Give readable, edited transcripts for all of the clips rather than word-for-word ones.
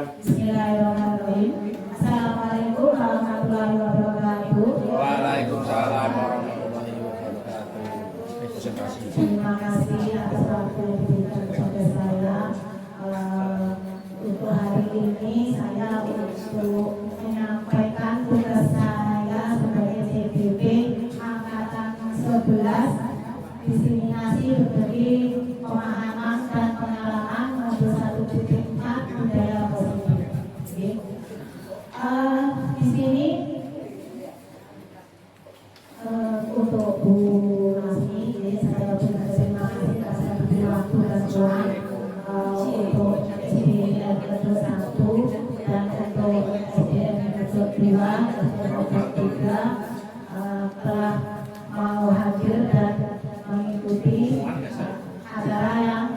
Bismillahirrahmanirrahim. Assalamualaikum warahmatullahi wabarakatuh. Waalaikumsalam warahmatullahi wabarakatuh. Terima kasih atas waktu yang diberikan kepada saya. Untuk hari ini saya untuk menyampaikan tugas saya sebagai CBP Angkatan 11 diseminasi berbagi pemahaman dan pengalaman modul 1.4 budaya positif. Di sini untuk Bu Nasmi, ini saya berterima kasih karena diberi waktu dan ruang untuk SDM metode 1 dan untuk SDM metode 2 dan metode 3 telah mau hadir dan mengikuti acara yang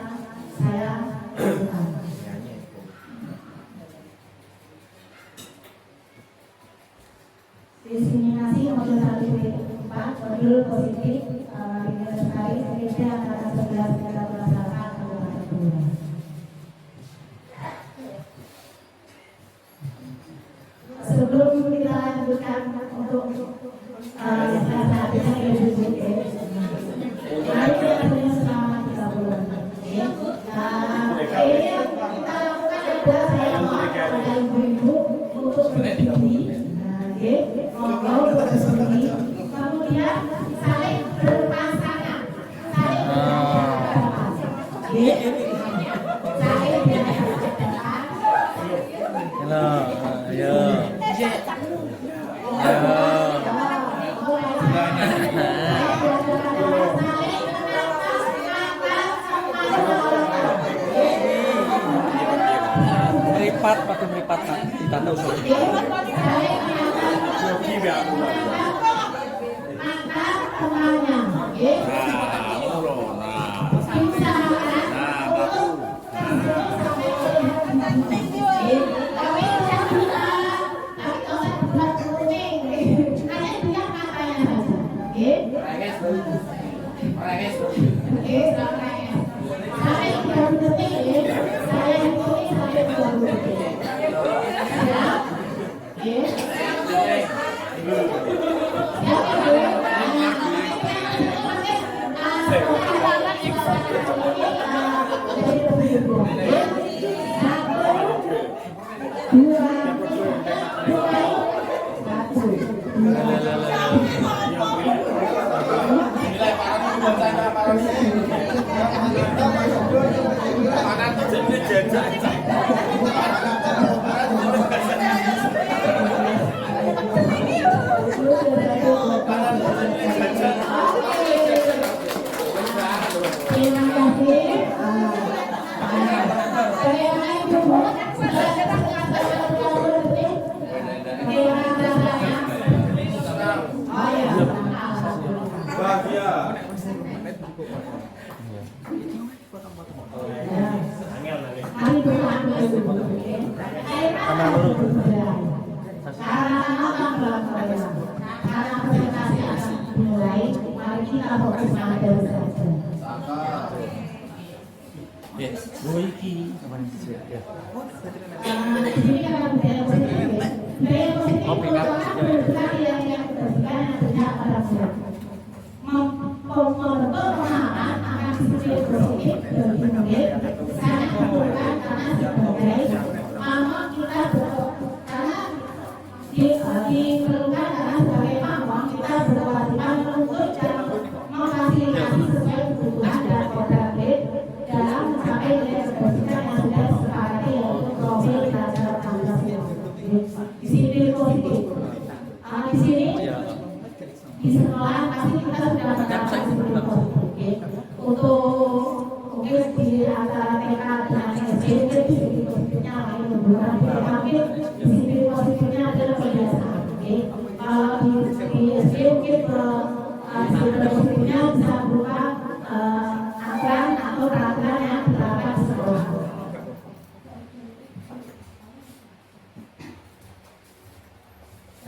saya lakukan. Diseminasi modul 1.4 modul positif dengan sekali Indonesia antara 11 negara berdasarkan Kabupaten Blora. Sebelum kita lanjutkan untuk saat-saatnya Ibu mari kita punya selama 30 menit. Ini yang kita lakukan adalah saya mau kepada ibu-ibu untuk berdiri. Ngobrol bersembunyi, kemudian saling berpasangan, saling berhadapan, saling berhadapan. Meripat pakai meripat kita tahu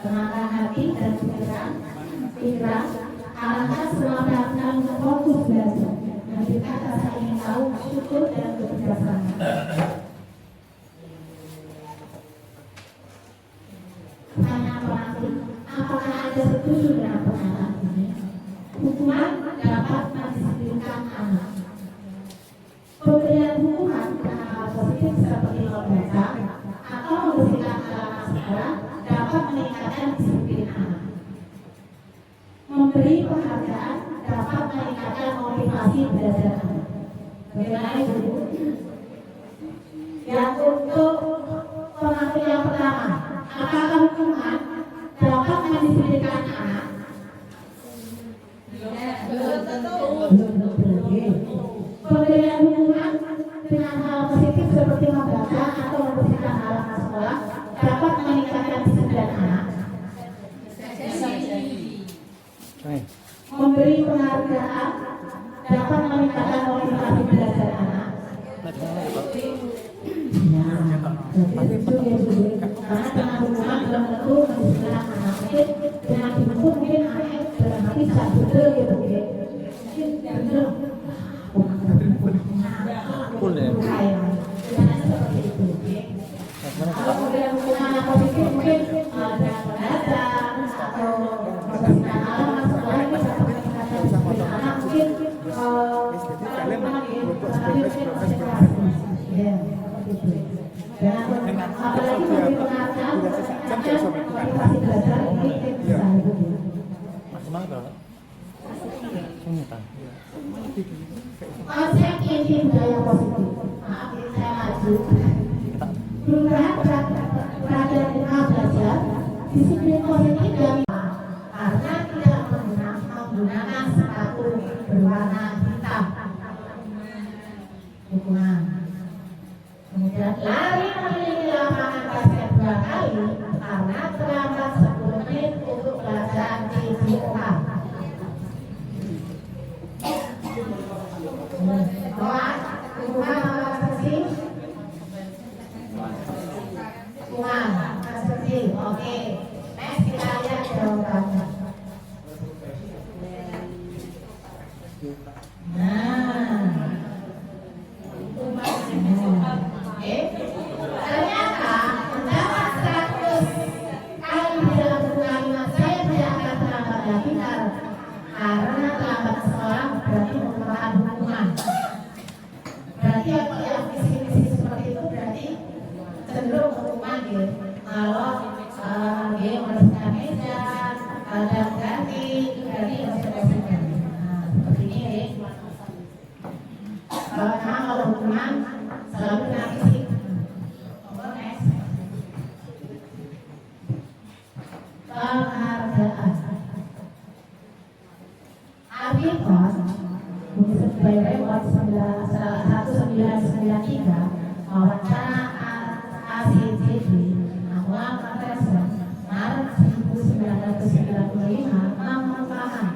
Tenangkan hati dan pikiran, ikhlas, arahkan semangat dan fokus belajar. Hadirkan rasa ingin tahu, syukur dan kebijaksanaan. Anda setuju dengan pernyataan ini, hukuman dapat mendisiplinkan anak. Pemberian hukuman dengan hal positif seperti membaca atau membersihkan halaman sekolah dapat meningkatkan disiplin anak. Memberi penghargaan dapat meningkatkan motivasi belajar anak. Bagaimana Ibu? Yang untuk pengertian yang pertama, apakah hukuman dapat mendisiplinkan anak? Pemberian hukuman dengan hal positif seperti membaca atau membersihkan halaman sekolah dapat meningkatkan disiplin anak. Memberi penghargaan dapat meningkatkan motivasi belajar anak. Karena dengan hukuman belum tentu mendisiplinkan anak. Mungkin dengan dihukum mungkin anak dalam hati tidak betul gitu. Mungkin betul. Full ya. Seperti itu. Kemudian hukuman yang positif mungkin dengan belajar atau membersihkan halaman sekolah ini dapat meningkatkan disiplin anak. Mungkin apalagi memberi penghargaan motivasi belajar ini bisa Maksimal berapa? konsep inti budaya positif. Maaf ini saya maju. Perubahan perhatian lingkungan belajar, disiplin positif dan karena tidak menggunakan sepatu berwarna hitam. Hukuman. Kemudian lari mengelilingi lapangan basket 2 kali karena terlambat 10 menit untuk pelajaran TJK. Hukuman asesi. Hukuman asesi. Oke. Next kita lihat jawabannya. Ternyata mendapat 100 kali dalam kalimat saya tidak akan terlambat lagi karena terlambat sekolah berarti merupakan hukuman. Berarti yang visi-visi seperti itu berarti cenderung hukuman ya. Kalau dia membersihkan meja, ada ganti, berarti harus dibersihkan. Nah, seperti ini ya. Kalau hukuman selalu dengan visi. Penghargaan. Abikos buku sebagai rekod 1993 wawancara ACTV Awal Profesor Maret 1995 mengumpulkan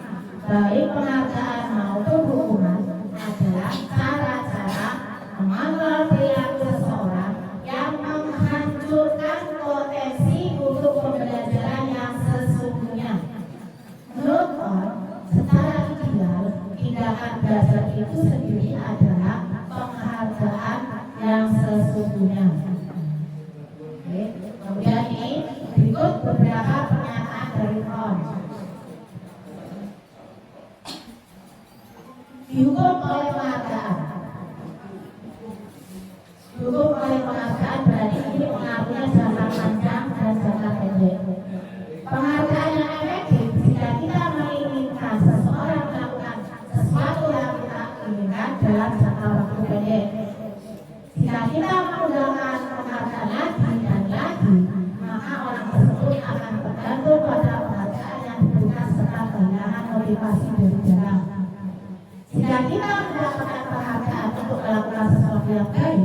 baik penghargaan maupun hukuman adalah cara-cara mengontrol perilaku seseorang yang menghancurkan potensi untuk pembelajaran yang sesungguhnya. Menurut Orr, secara ideal, tindakan belajar itu sendiri adalah penghargaan yang sesungguhnya. Oke. Kemudian ini berikut beberapa pernyataan dari Orr. Dihukum oleh penghargaan. Dihukum oleh penghargaan berarti ini pengaruhnya jangka panjang dan jangka pendek. Penghargaan yang efektif jika kita menginginkan seseorang melakukan sesuatu yang kita inginkan dalam jangka waktu pendek. Jika kita menggunakan penghargaan lagi dan lagi, maka orang tersebut akan tergantung pada penghargaan yang diberikan serta kehilangan motivasi dari dalam. Jika kita mendapatkan penghargaan untuk melakukan sesuatu yang baik,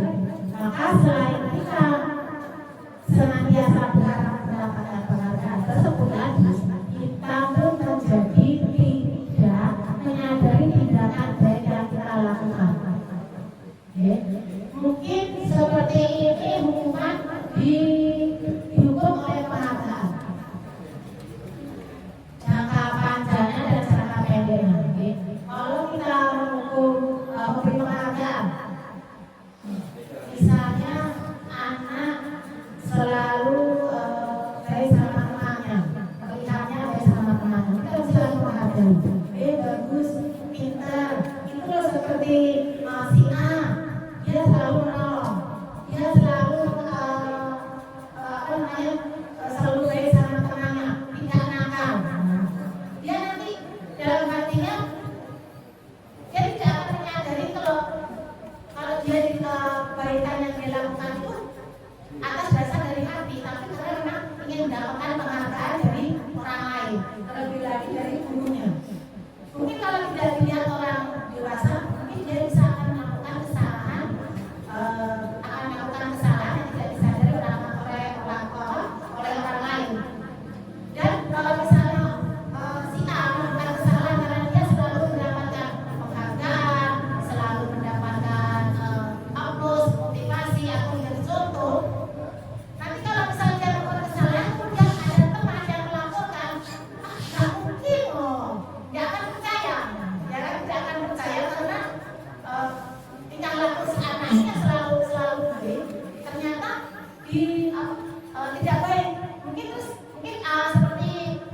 maka selain kita senantiasa berharap mendapatkan penghargaan tersebut lagi, kita pun menjadi tidak menyadari tindakan baik yang kita lakukan. Okay. Mungkin seperti ini hukuman dihukum oleh penghargaan. Jangka panjangnya dan jangka pendek. tidak baik. Mungkin seperti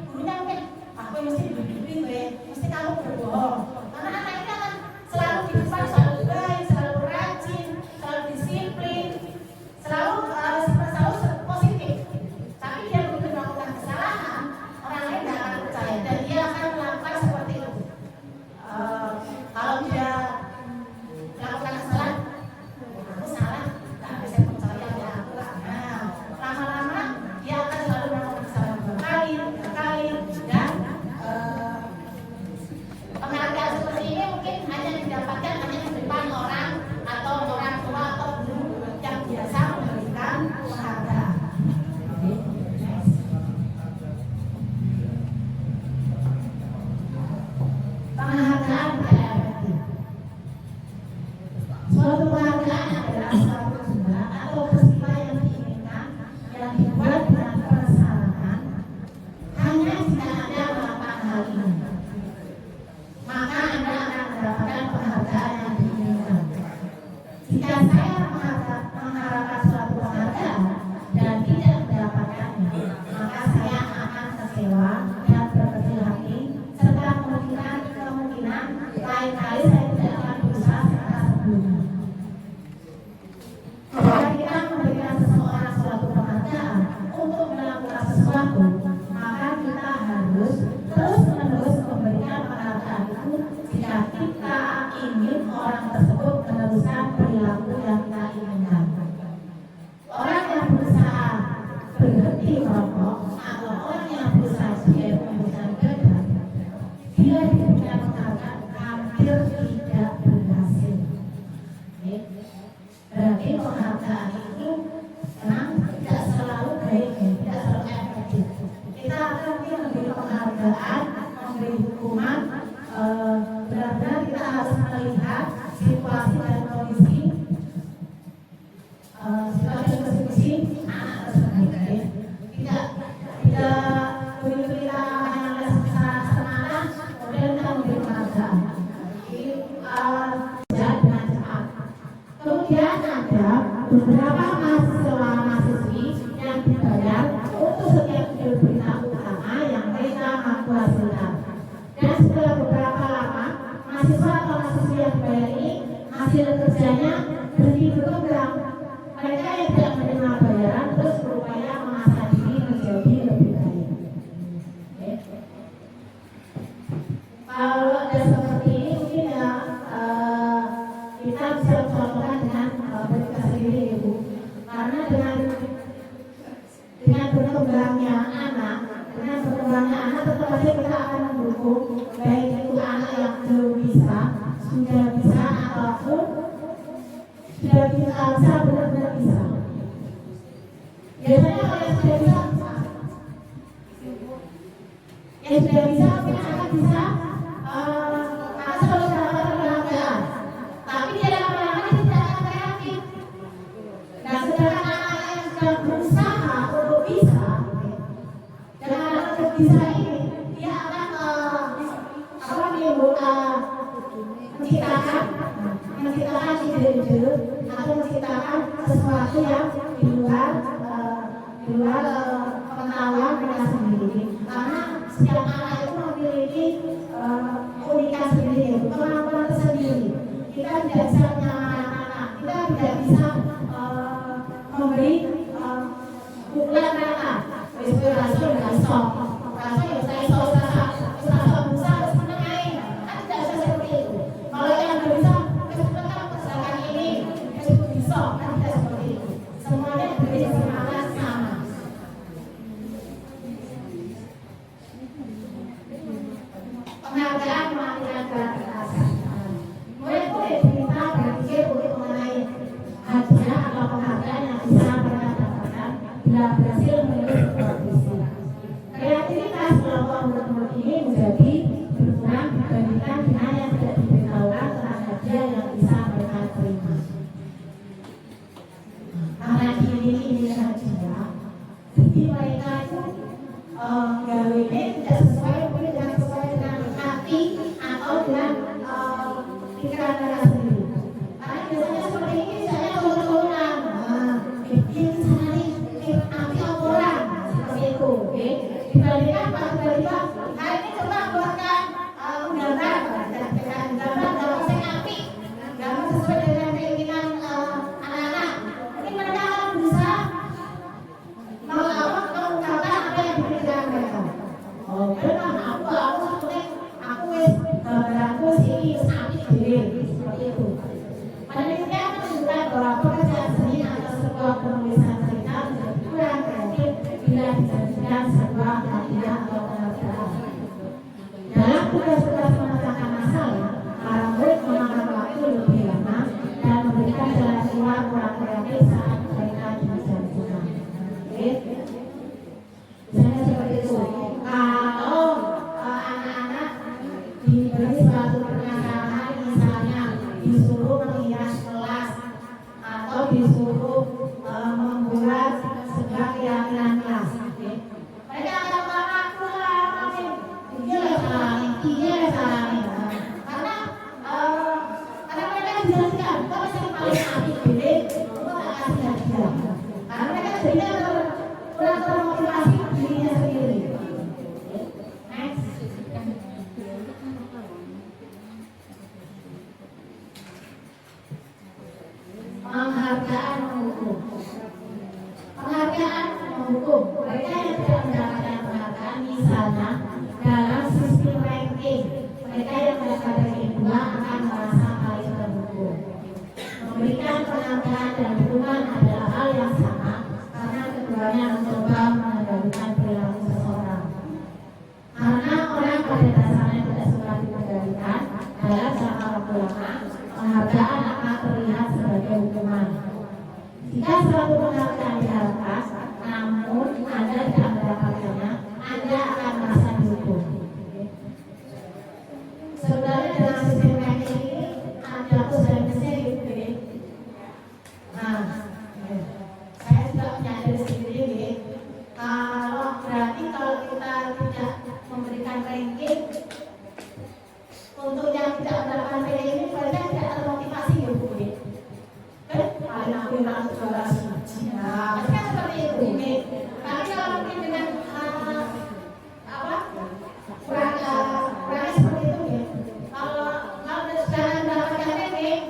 gurunya mungkin aku mesti begini, mesti kamu berbohong. Karena anak ini akan selalu di depan, selalu baik, selalu rajin, selalu disiplin, selalu positif. Tapi dia begitu melakukan kesalahan, orang lain tidak akan percaya dan dia akan melakukan seperti itu. Kalau dia melakukan kesalahan, aku salah, tak bisa percaya ya aku lah. Nah, lama-lama dia akan selalu melakukan kesalahan berkali-kali dan penghargaan seperti ini mungkin hanya didapatkan hanya di depan orang atau orang tua atau guru yang biasa memberikan penghargaan. Penghargaan tidak efektif. Suatu penghargaan adalah suatu jumlah atau peristiwa yang diinginkan yang dibuat dengan persyaratan hanya jika Anda melakukan hal ini, maka Anda akan mendapatkan penghargaan yang diinginkan. Jika saya mengharapkan suatu penghargaan dan tidak mendapatkannya, maka saya akan kecewa dan berkecil hati serta kemungkinan lain kali saya tidak akan berusaha seperti sebelumnya. Jika kita memberikan seseorang suatu penghargaan untuk melakukan sesuatu, maka kita harus terus-menerus memberikan penghargaan itu jika kita ingin orang tersebut meneruskan perilaku yang kita inginkan. Orang yang berusaha berhenti merokok atau orang yang berusaha supaya memberikan badan, bila diberikan penghargaan hampir tidak berhasil. Berarti penghargaan itu memang tidak selalu baik, tidak selalu efektif. Kita akan memberi penghargaan, memberi hukuman, benar-benar kita harus melihat situasi dan kondisi anak tersebut. Tidak begitu kita hanya melihat semata, kemudian kita memberi penghargaan. Dengan cepat. Kemudian ada beberapa mahasiswa-mahasiswi yang dibayar untuk setiap video berita utama yang mereka mampu hasilkan. Dan setelah beberapa lama, mahasiswa atau mahasiswi yang dibayar ini hasil kerjanya berhenti berkembang. Mereka yang tidak menerima bayaran terus berupaya mengasah diri menjadi lebih baik. Kalau ada seperti ini mungkin ya kita bisa contohkan dengan berita sendiri, Ibu. Karena dengan berkembangnya anak tetap saja kita akan mendukung baik itu anak yang belum bisa, sudah bisa ataupun sudah bisa benar-benar bisa. Biasanya kalau yang sudah bisa, mungkin akan bisa selalu mendapatkan penghargaan. Tapi dia lama-lama dia tidak akan kreatif. Nah, sedangkan anak yang sudah berusaha untuk bisa, dengan anak untuk bisa ini, dia akan menciptakan ide-ide atau menciptakan sesuatu yang di luar pengetahuan mereka sendiri. Karena setiap anak itu memiliki keunikan sendiri, kemampuan tersendiri. Kita tidak bisa menyamakan anak, kita tidak bisa memberi ukuran mereka. Inspirasi dengan sok, rasa yang saya sok berusaha harus menengahin, kan tidak bisa seperti itu. Kalau yang bisa kecepatan kesalahan ini bisa, kan tidak seperti itu. Semuanya diberi semangat sama. Penghargaan menghasilkan gratifikasi. Murid-murid kita berpikir untuk mengenai hadiah atau penghargaan yang bisa mereka dapatkan bila berhasil menulis puisi. Kreativitas kelompok murid-murid ini menjadi berkurang dibandingkan dengan yang tidak diberitahukan tentang hadiah yang bisa mereka terima. Karena ini hadiah, jadi mereka itu gawe ini tidak sesuai, mungkin tidak sesuai dengan hati atau dengan pikiran mereka sendiri. Karena biasanya seperti ini saya turun-turunan, bikin sana nih dibandingkan pas tiba-tiba hari ini coba buatkan gambar gambar yang apik, gambar sesuai dengan keinginan anak-anak. Mungkin mereka akan bisa mengungkapkan apa yang dipikirkan mereka. Oh, benar, aku sebetulnya aku gambaranku sih apik diri seperti itu. Penelitian menunjukkan bahwa pekerjaan seni atau sebuah penulisan cerita menjadi kurang kreatif bila dijadikan sebuah latihan atau penghargaan. Dalam tugas-tugas memecahkan masalah, para murid memakan waktu lebih lama dan memberikan jalan keluar kurang kreatif saat mereka dijanjikan. Misalnya seperti itu. Kalau anak-anak diberi suatu pernyataan, misalnya disuruh menghias kelas atau disuruh membuat sebuah keyakinan kelas, mereka akan mengaku iya salah karena mereka dijelaskan kok yang paling apik diri kok tak kasih hadiah karena mereka jadinya kurang termotivasi dirinya sendiri. Next. Penghargaan menghukum. Penghargaan menghukum. Mereka yang tidak mendapatkan penghargaan, misalnya dalam sistem ranking, mereka yang mendapat ranking 2 akan merasa paling terhukum. Memberikan penghargaan dan dukungan adalah hal yang sama karena keduanya mencoba mengendalikan perilaku seseorang. Karena orang pada dasarnya tidak suka dikendalikan dalam jangka waktu lama, penghargaan akan terlihat sebagai hukuman. Jika suatu penghargaan diharapkan, namun Anda tidak mendapatkannya, Anda akan merasa dihukum. Sebenarnya dalam sistem ranking ini ada plus-minusnya gitu. Nah, saya juga menyadari sendiri, kalau kita tidak memberikan ranking untuk yang tidak mendapatkan ranking ini, mereka tidak termotivasi ya Bu. Paling aku yang juga nah, kan seperti itu. Tapi kalau mungkin dengan kurang seperti itu ya. Kalau sudah mendapatkan ranking,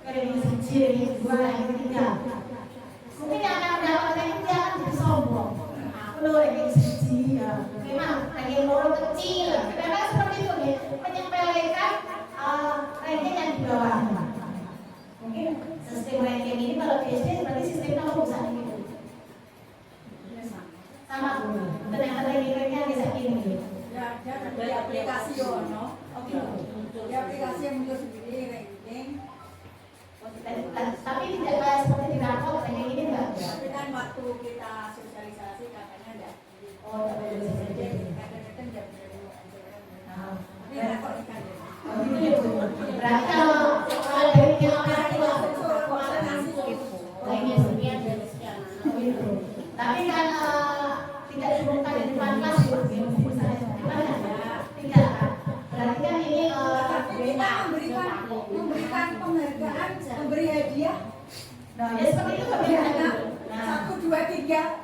ranking 1, ranking 2, ranking 3, mungkin yang akan mendapatkan ranking dia akan jadi sombong. Aku loh ranking 1 ya, memang ranking orang kecil. Karena seperti itu ya, menyepelekan ranking yang di bawahnya. Mungkin sistem ranking ini kalau di SD berarti sistemnya pusat gitu. Sama Bu. Ternyata ranking-rankingnya bisa gini. Ya, dari aplikasi no. Oke. Di aplikasi yang muncul sendiri ranking. Tapi tidak kayak seperti di rapor ranking ini enggak. Tapi kan waktu kita sosialisasi katanya enggak. Oh, tidak boleh sosialisasi. Kadang-kadang enggak boleh Nah, tapi rapor ikan. berarti kalau dari yang orang tua tapi kan tidak dibuka di depan kelas tidak, berarti kan ini kita memberikan penghargaan, memberi hadiah. nah ya seperti itu kebiasaan. 1, 2, 3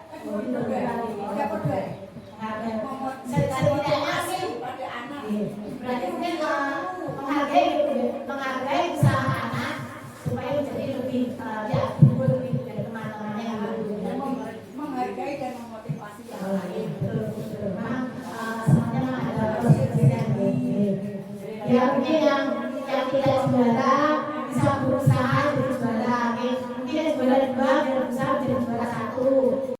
setidaknya sih pada anak. berarti mungkin menghargai usaha anak supaya menjadi lebih lebih dari teman-temannya yang menghargai dan memotivasi yang lain. memang semuanya ada prosesnya. Ya mungkin yang tidak juara bisa berusaha jadi juara, mungkin yang juara 2 berusaha jadi juara 1.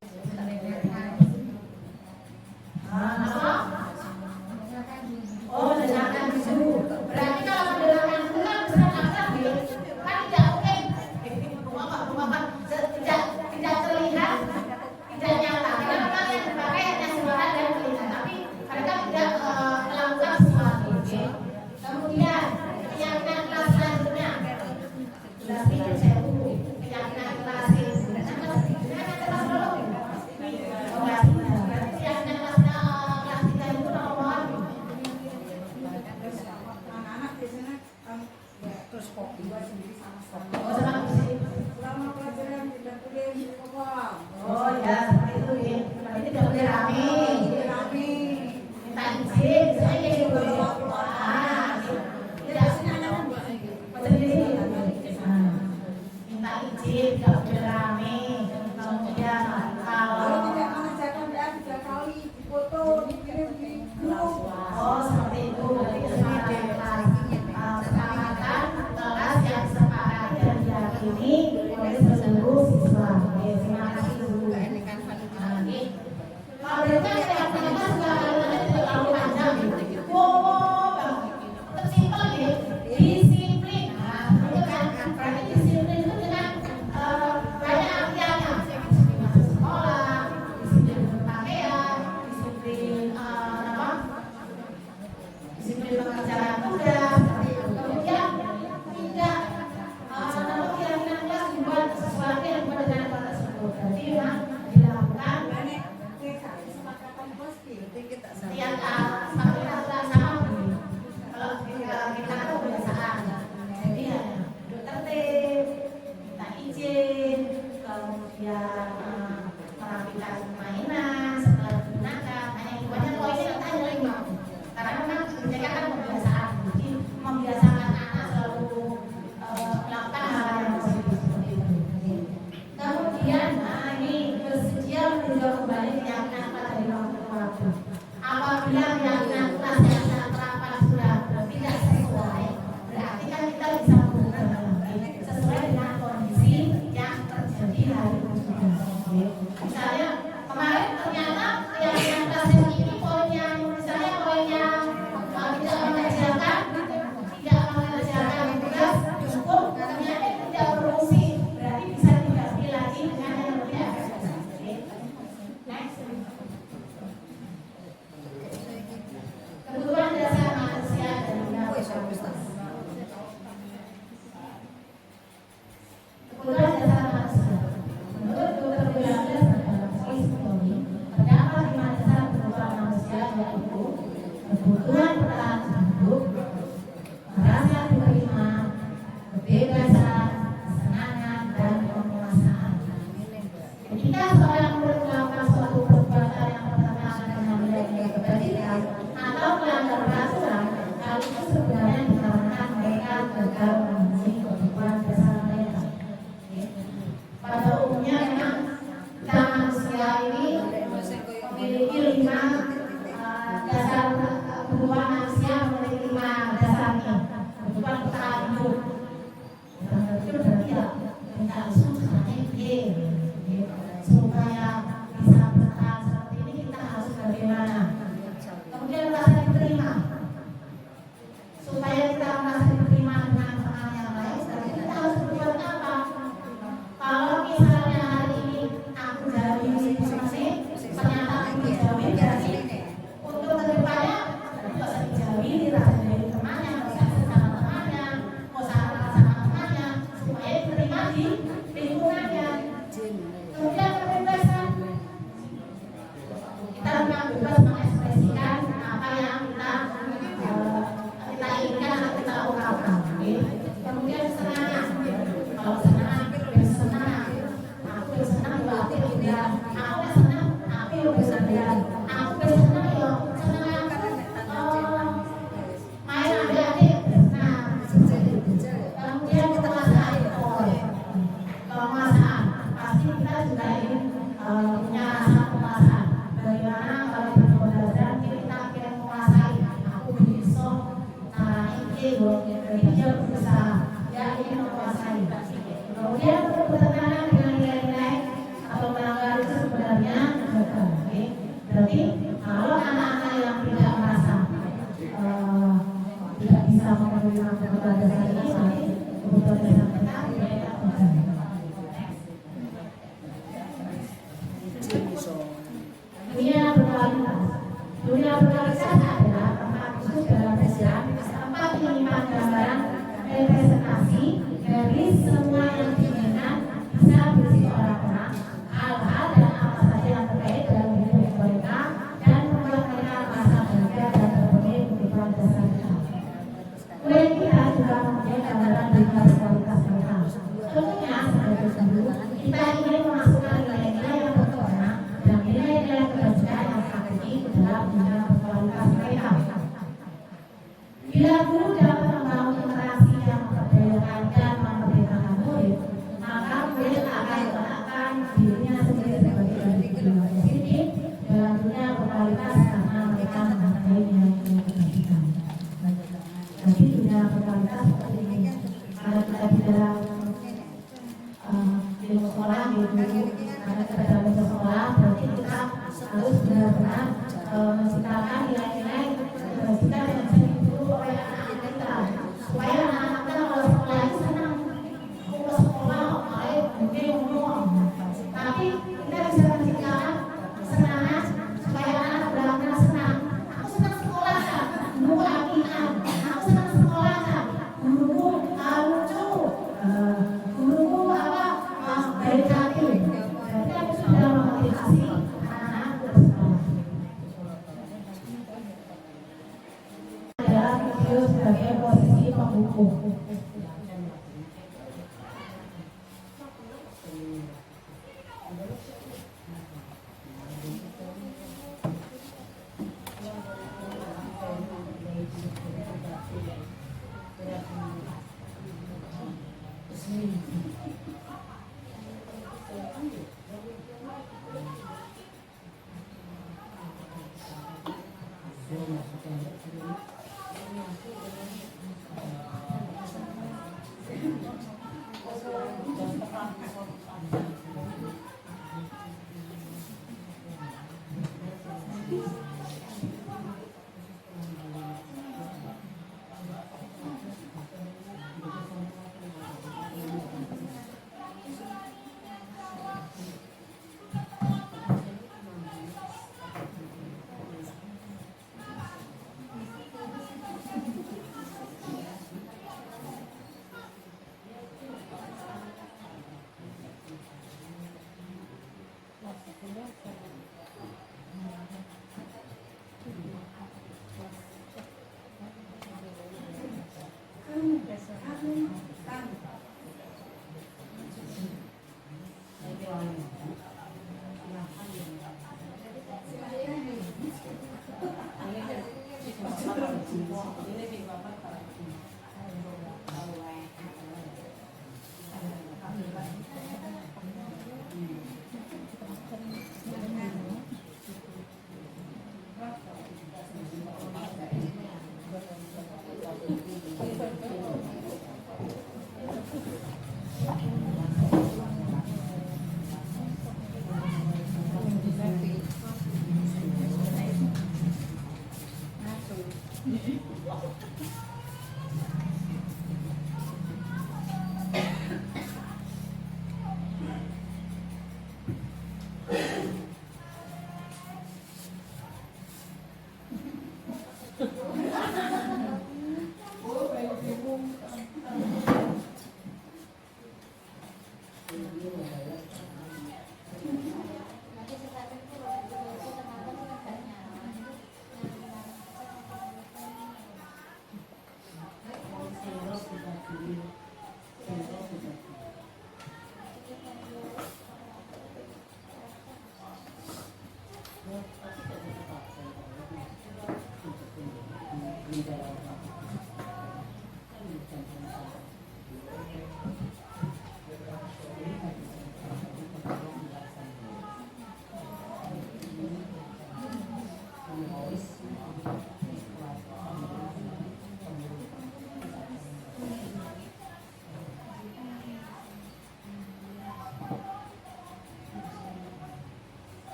Oh, ledakan dulu. Berarti kalau ledakan itu kan besar-besar kan tidak terlihat, tidak nyata. Karena memang yang dipakai hanya suara dan terlihat, tapi mereka tidak melakukan sesuatu. Kemudian keyakinan kelas selanjutnya. dikasih mainan, setelah digunakan, hanya itu aja poinnya kita hanya 5. Karena memang mereka kan kebiasaan, jadi membiasakan anak selalu melakukan hal yang positif seperti itu. Kemudian, ini bersedia meninjau kembali keyakinan dari waktu ke waktu. Apabila keyakinan nasihat terapan sudah tidak sesuai, berarti kan kita bisa mengubah sesuai dengan kondisi yang terjadi hari ini. Misalnya kemarin ternyata keyakinan nasihat ini poin yang misalnya poin yang tidak mengerjakan tugas cukup, ternyata tidak berfungsi, berarti bisa diganti lagi dengan yang lebih efektif. Next. Kebutuhan dasar manusia dan kebutuhan dasar manusia. Menurut Dr. Williams dalam psikologi, terdapat 5 dasar kebutuhan manusia, yaitu kebutuhan bertahan hidup, merasa diterima, kebebasan, kesenangan, dan penguasaan. Ketika seorang murid melakukan suatu perbuatan yang bertentangan dengan nilai-nilai kebajikan atau melanggar peraturan, hal itu sebenarnya dikarenakan mereka gagal memenuhi kebutuhan dasar mereka. Pada umumnya memang kita manusia ini memiliki 5 dasar kebutuhan manusia, memiliki 5 dasarnya. Kebutuhan bertahan hidup. Itu berarti ya, kita harus supaya bisa bertahan seperti ini kita harus bagaimana. Kemudian merasa diterima. Supaya kita merasa diterima dengan teman yang lain, berarti kita harus berbuat apa? Kalau misalnya hari ini aku jauhi mesin, ternyata aku dijauhi, berarti untuk kedepannya nggak usah dijauhi, dirasa dari temannya, nggak usah sama temannya, nggak usah sama temannya, supaya diterima di lingkungannya. Kemudian kebebasan, kita memang bebas mengekspresikan apa yang kita inginkan atau kita ungkapkan. Kemudian kesenangan, kalau senang, bersenang, aku bersenang juga aku juga, aku bersenang, aku bersenang, aku bersenang ya senang, main adik-adik bersenang. Kemudian penguasaan, penguasaan, pasti kita juga ingin punya rasa penguasaan. Bagaimana kalau di pembelajaran kita ingin menguasai, aku bisa ini dia berusaha, dia ingin menguasai. Kemudian bertentangan dengan nilai-nilai atau melanggar itu sebenarnya gagal. Berarti kalau anak-anak yang tidak merasa tidak bisa memenuhi kebutuhan dasar ini, berarti kebutuhan dasar mereka tidak gagal. Dunia berkualitas. Dunia berkualitas adalah tempat khusus dalam Islam, tempat menyimpan gambaran representasi dari semua yang diinginkan bisa berisi orang-orang, hal-hal dan apa saja yang terkait dalam hidup mereka dan membuat mereka merasa bahagia dan terpenuhi kebutuhan dasar mereka. Kuliah kita juga mempunyai gambaran dunia berkualitas mereka. Tentunya sebagai guru, kita ingin memasukkan nilai-nilai yang berwarna dan nilai-nilai kebajikan yang hakiki ke dalam dunia berkualitas mereka. Bila guru dapat membangun interaksi yang memperdayakan dan memerdekakan murid, maka murid akan meletakkan dirinya sendiri sebagai individu yang positif dalam dunia berkualitas karena mereka menghargai nilai-nilai kebajikan. Jadi dunia berkualitas seperti ini. Kalau kita di dalam ilmu sekolah, karena kita dalam ilmu sekolah, berarti kita harus benar-benar menciptakan nilai-nilai kebajikan yang bisa ditiru oleh anak-anak kita, supaya anak-anak kita kalau sekolah itu senang. Kalau sekolah, mungkin ngomong, tapi kita bisa menciptakan kesenangan supaya anak benar-benar senang. Aku senang sekolah kan, guru latihan. Aku senang sekolah kan, guruku lucu, guruku baik hati. Berarti aku sudah memotivasi anak-anak bersekolah. Adalah video sebagai posisi pembuku.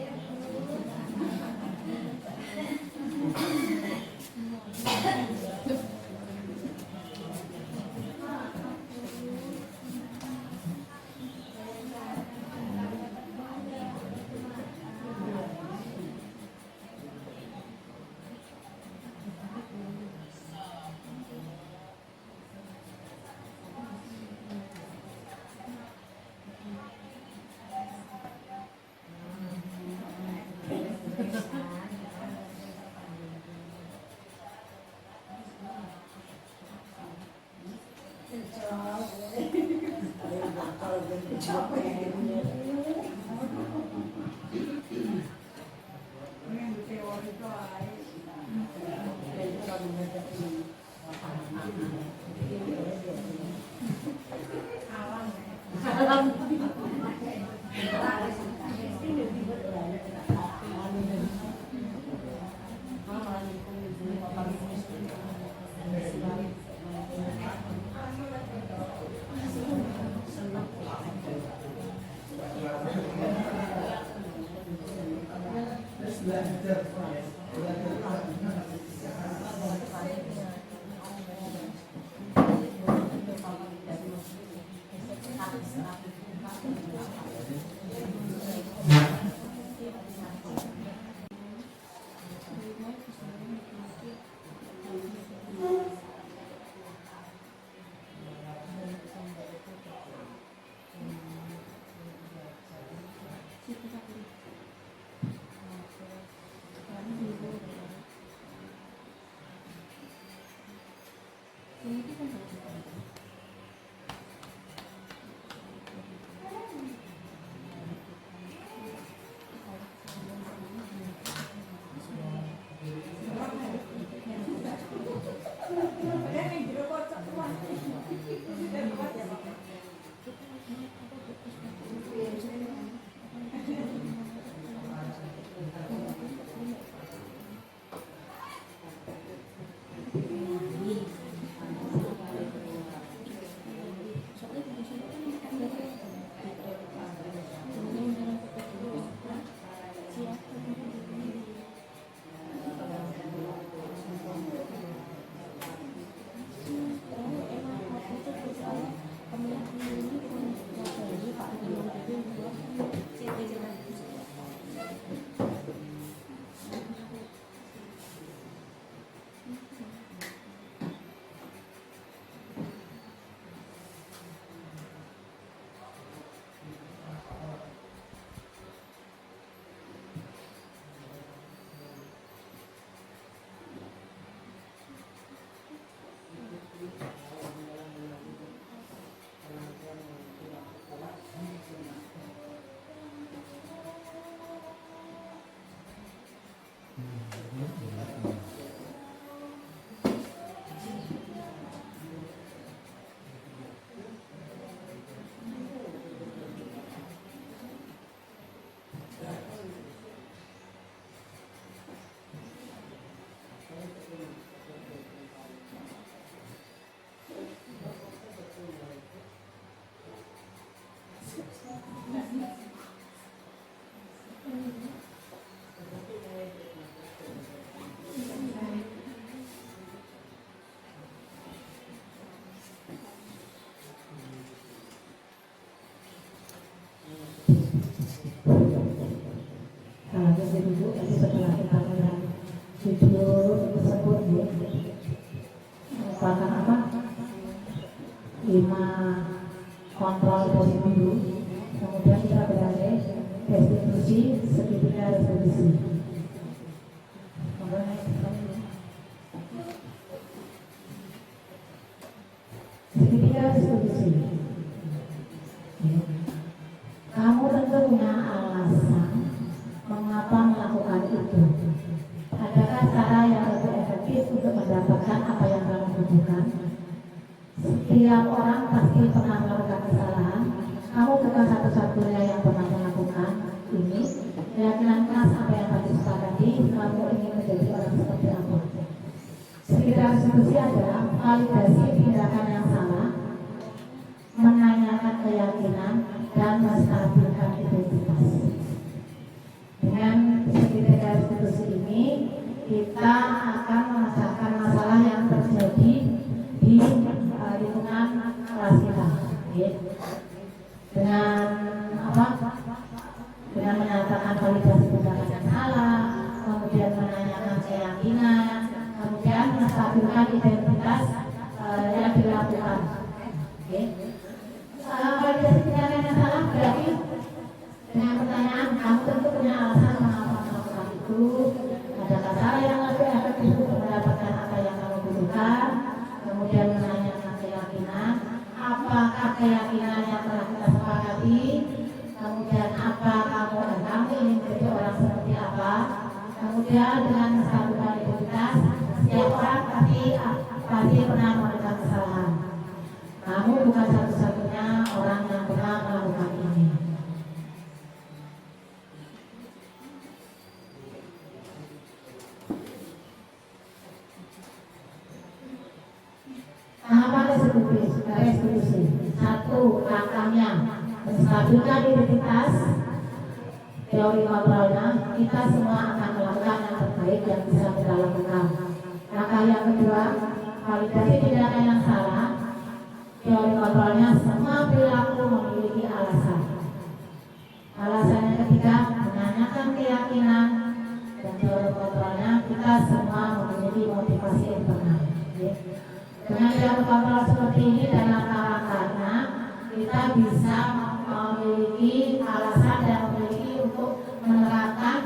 Thank you. Ibu, tadi setelah kita melihat video tersebut, Bu, merupakan apa? 5 kontrol pemilu, kemudian kita beralih restitusi segitiga restitusi. Segitiga restitusi. Kamu tentu punya alasan mengapa melakukan itu. Adakah cara yang lebih efektif untuk mendapatkan apa yang kamu butuhkan? Setiap orang pasti pernah melakukan kesalahan. Kamu bukan satu-satunya yang pernah melakukan ini. Keyakinan keras apa yang tadi sepakati, kamu ingin menjadi orang seperti apa? Segitiga restitusi adalah validasi tindakan yang salah, menanyakan keyakinan, dan menstabilkan identitas. Dengan segitiga restitusi ini, kita akan memecahkan masalah yang terjadi di lingkungan kelas kita. Dengan apa? Dengan menyatakan validasi tindakan yang salah, kemudian menanyakan keyakinan, kemudian menstabilkan identitas yang dilakukan. Validasi tindakan yang salah berarti dengan pertanyaan, kamu tentu punya alasan mengapa melakukan itu. Adakah cara yang lebih efektif untuk mendapatkan apa yang kamu butuhkan? Kemudian menanyakan keyakinan, apakah keyakinan yang telah kita sepakati? Kemudian apa kamu dan kamu ingin menjadi orang seperti apa? Kemudian dengan menstabilkan identitas, setiap orang pasti pernah melakukan kesalahan. Kamu bukan satu-satunya orang yang pernah melakukan ini. Tahapan restitusi. 1. Langkahnya menstabilkan identitas. B. teori kontrolnya, kita semua akan melakukan yang terbaik yang bisa kita lakukan. Langkah yang kedua, validasi tindakan yang salah. Teori kontrolnya, semua perilaku memiliki alasan. Alasan yang ketiga, menanyakan keyakinan. Dan teori kontrolnya, kita semua memiliki motivasi internal. Dengan teori kontrol seperti ini dan langkah-langkahnya, kita bisa memiliki alasan dan memiliki untuk menerapkan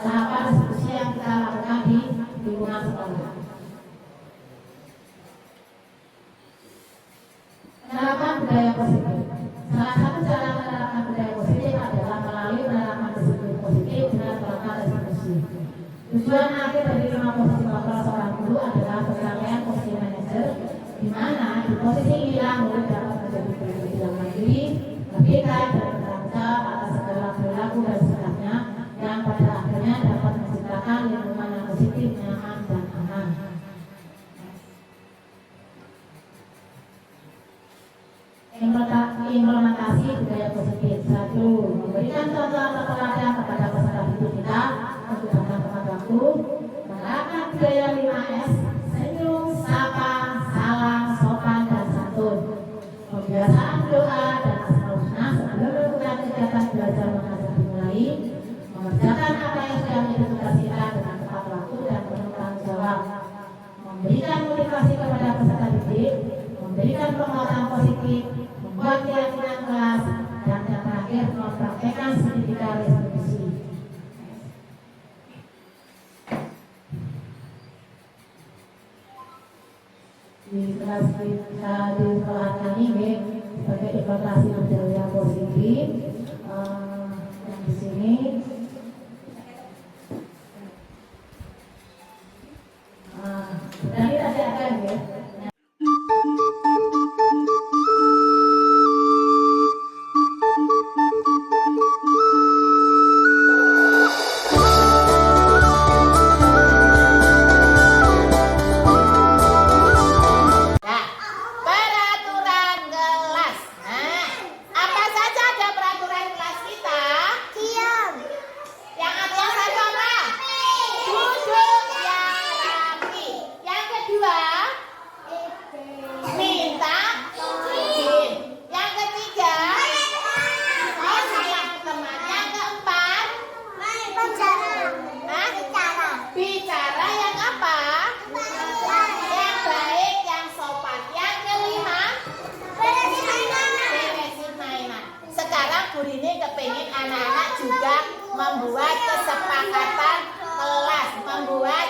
tahapan diskusi yang kita lakukan di lingkungan sekolah. Menerapkan budaya positif. Salah satu cara menerapkan budaya positif adalah melalui menerapkan disiplin positif dengan melakukan diskusi. Tujuan akhir dari 5 posisi kontrol seorang guru adalah pencapaian posisi manajer, di mana di posisi inilah murid dapat menjadi guru yang mandiri, bebas dan bertanggung atas segala perilaku dan sikapnya, yang pada akhirnya dapat menciptakan lingkungan yang positif, nyaman dan aman. Implementasi budaya positif. 1. Memberikan contoh atau teladan kepada peserta didik kita untuk datang tepat waktu. Menerapkan budaya 5S: senyum, sapa, salam, sopan, dan santun. Pembiasaan doa dan asmaul husna sebelum melakukan kegiatan belajar mengajar dimulai. Mengerjakan apa yang sudah menjadi tugas kita dengan tepat waktu dan penuh tanggung jawab. Memberikan motivasi kepada peserta didik. Memberikan penguatan positif. Membuat keyakinan kelas. Dan yang terakhir, mempraktekkan sertifikat restitusi. Di kelas kita di sekolah kami sebagai implementasi budaya positif. Yang di sini tadi ada ya. Membuat kesepakatan kelas, membuat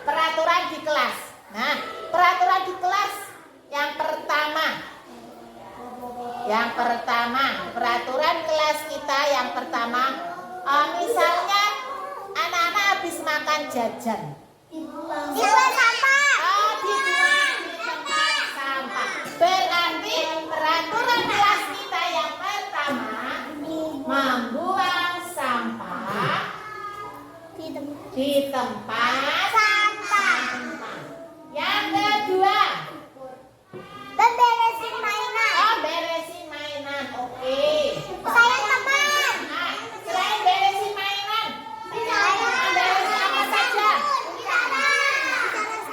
peraturan di kelas. Nah, peraturan di kelas yang pertama, peraturan kelas kita yang pertama, misalnya anak-anak habis makan jajan, dibuang sampah. Dibuang di tempat sampah. Berarti peraturan kelas kita yang pertama, membuang sampah di tempat sampah. Yang kedua, beresin mainan. Oh, beresin mainan. Oke. Sayang teman. Nah, selain beresin mainan, beresin apa saja?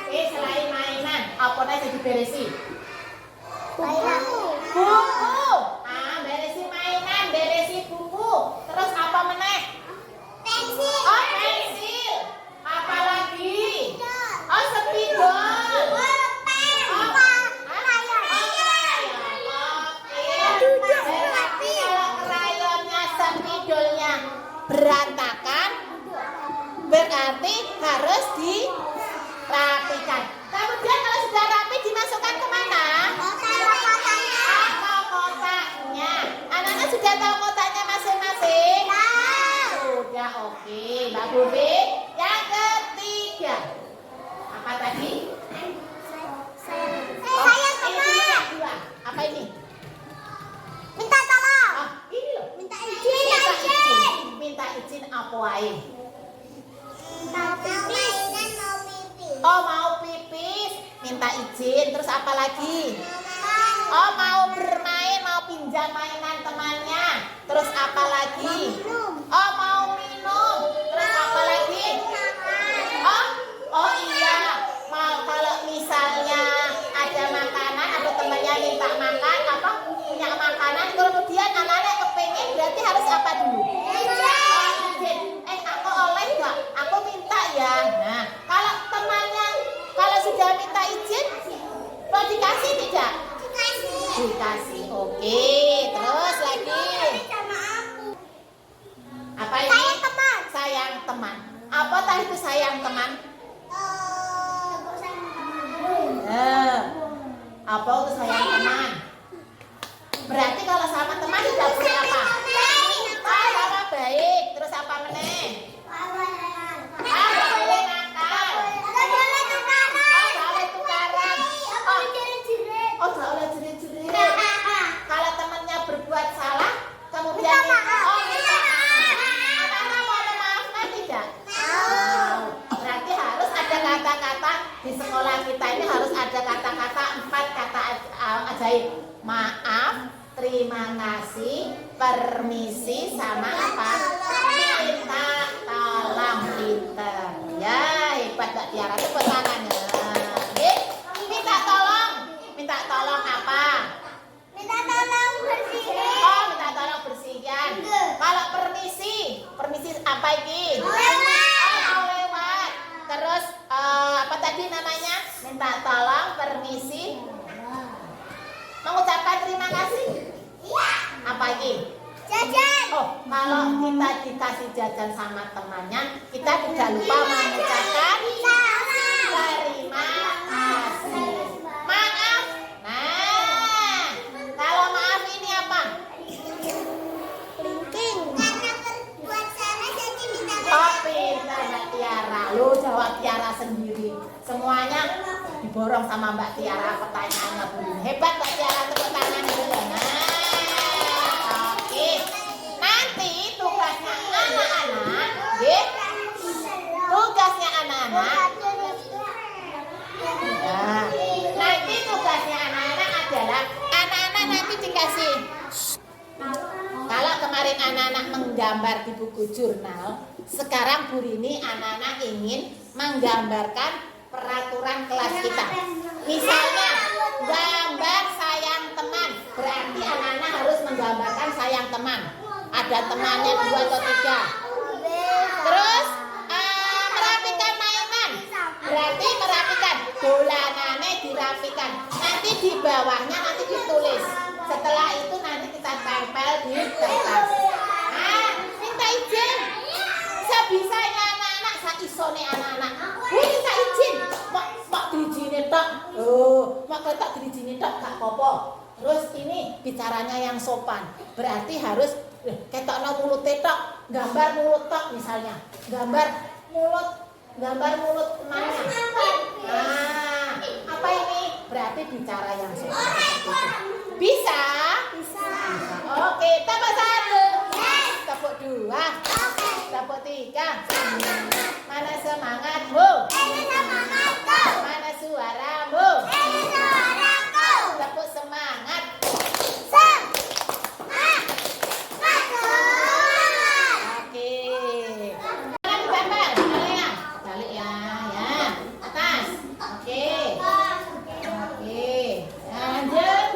Selain mainan, apa aja diberesin? Buku. Beresin mainan, beresin buku. Terus apa meneh? Pensil. Oh, pensil. Apa lagi? Oh, spidol. Berarti kalau krayonnya, spidolnya berantakan, berarti harus dirapikan. Kemudian kalau sudah rapi, dimasukkan kemana? Kotaknya. Anak-anak sudah tahu kotaknya masing-masing? Sudah, oke. Mbak Bubi, yang ketiga. Apa tadi? Saya teman. Apa ini? Minta tolong. Ini loh. Minta izin. Minta izin apa wae? Mau pipis. Oh, mau pipis. Minta izin. Terus apa lagi? Oh, mau bermain, mau pinjam mainan temannya. Terus apa lagi? Oh, mau minum. Terus apa lagi? Oh iya. Mau kalau misalnya ada makanan atau temannya minta makan, apa punya makanan, kemudian anak-anak kepengen, berarti harus apa dulu? Izin. Aku oleh nggak? Aku minta ya. Nah, kalau temannya kalau sudah minta izin, mau dikasih tidak? Dikasih. Oke, terus lagi. Apa ini? Sayang teman. Sayang teman. Apa tadi itu sayang teman? Apa itu sayang teman? Berarti kalau sama teman tidak boleh apa? Sama baik. Terus apa meneh? Nggak boleh nakal. Nggak boleh tukaran. Oh, nggak boleh jerit-jerit. Kalau temannya berbuat salah, kemudian minta apakah mau memaafkan tidak? Berarti harus ada kata-kata di sekolah kita ini, harus ada kata-kata 4 kata ajaib. Maaf, terima kasih, permisi, sama apa? Minta tolong. Pinter. Ya, hebat Mbak Tiara, tepuk tangannya. Minta tolong. Minta tolong apa? Minta tolong bersihin. Oh, minta tolong bersihin. Kalau permisi apa ini? Mau lewat. Terus apa tadi namanya? Minta tolong, permisi. Mengucapkan terima kasih. Apa ini? Jajan. Oh, kalau kita dikasih jajan sama temannya, kita tidak lupa mengucapkan terima kasih. Maaf. Nah, kalau maaf ini apa? Linking. Oh, pintar Mbak Tiara. Lu jawab Tiara sendiri. Semuanya diborong sama Mbak Tiara pertanyaannya dulu. Hebat Mbak Tiara, tepuk tangan dulu. Nah, oke. Nanti tugasnya anak-anak, tugasnya anak-anak. Nah, nanti tugasnya anak-anak adalah anak-anak nanti dikasih. Kalau kemarin anak-anak menggambar di buku jurnal, sekarang Bu Rini anak-anak ingin menggambarkan peraturan kelas kita. Misalnya gambar sayang teman, berarti anak-anak harus menggambarkan sayang teman. Ada temannya 2 atau 3. Terus merapikan mainan, berarti merapikan dolanannya, dirapikan. Nanti di bawahnya nanti ditulis. Setelah itu nanti kita tempel di kertas. Minta izin. Sebisanya anak-anak, saisone anak-anak. Minta izin. Mak diizinin tok. Mak tak diizinin tok gak apa-apa. Terus ini bicaranya yang sopan. Berarti harus ketokno mulut tok, gambar mulut tok misalnya. Gambar mulut temannya. Apa ini? Berarti bicara yang sopan. Bisa? Bisa. Oke, tepuk 1. Tepuk 2. Tepuk 3. Mana semangatmu? Mana suaramu? Tepuk semangat. Oke. Tangan gambar, balik ya, atas. Oke. Lanjut.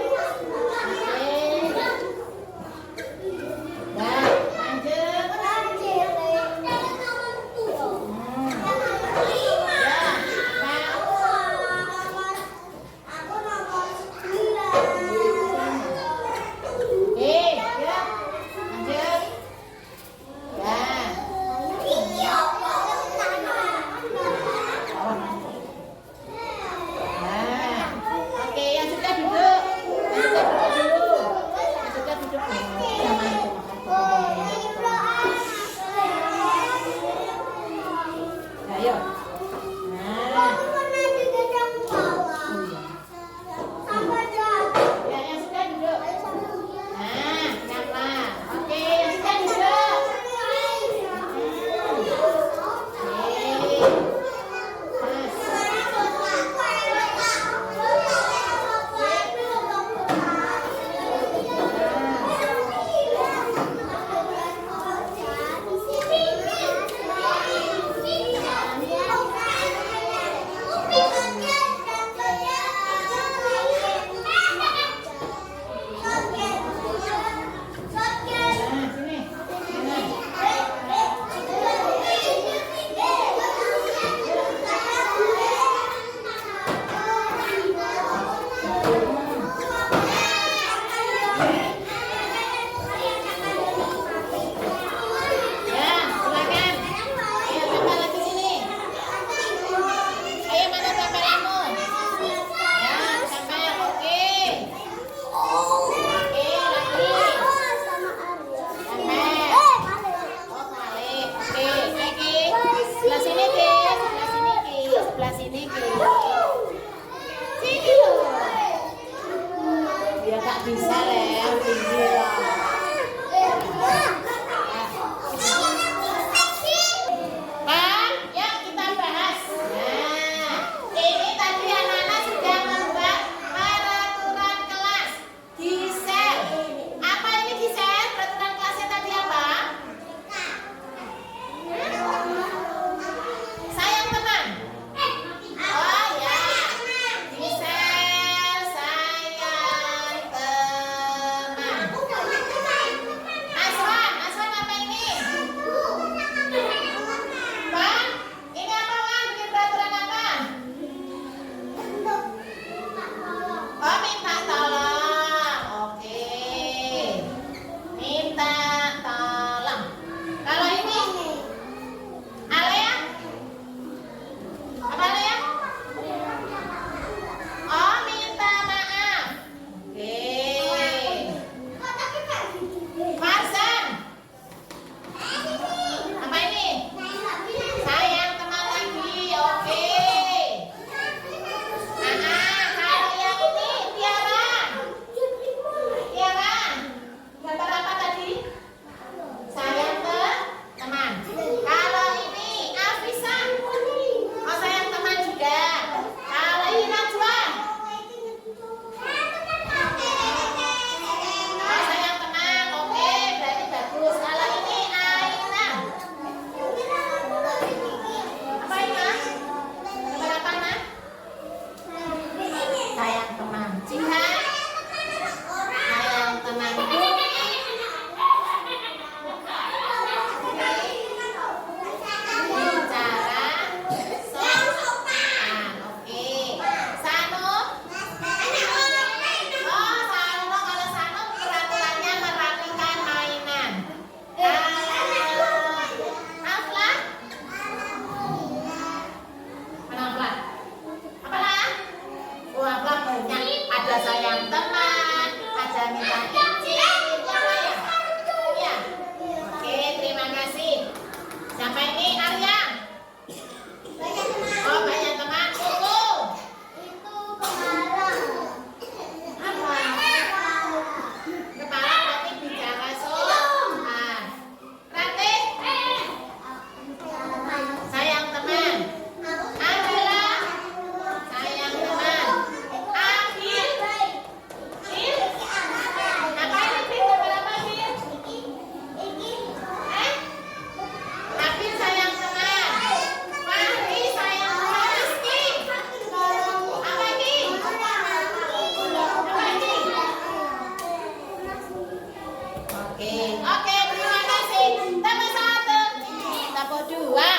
dua,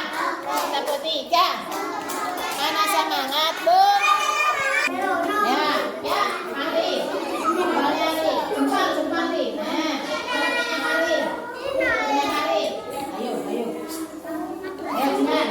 tepuk tiga. Mana semangat, Bu? Ya, ya, mari. Kembali, jumpa mari. Nah, kembali mari. Kembali mari. Ayo, ayo. Ya, benar.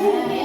Ya.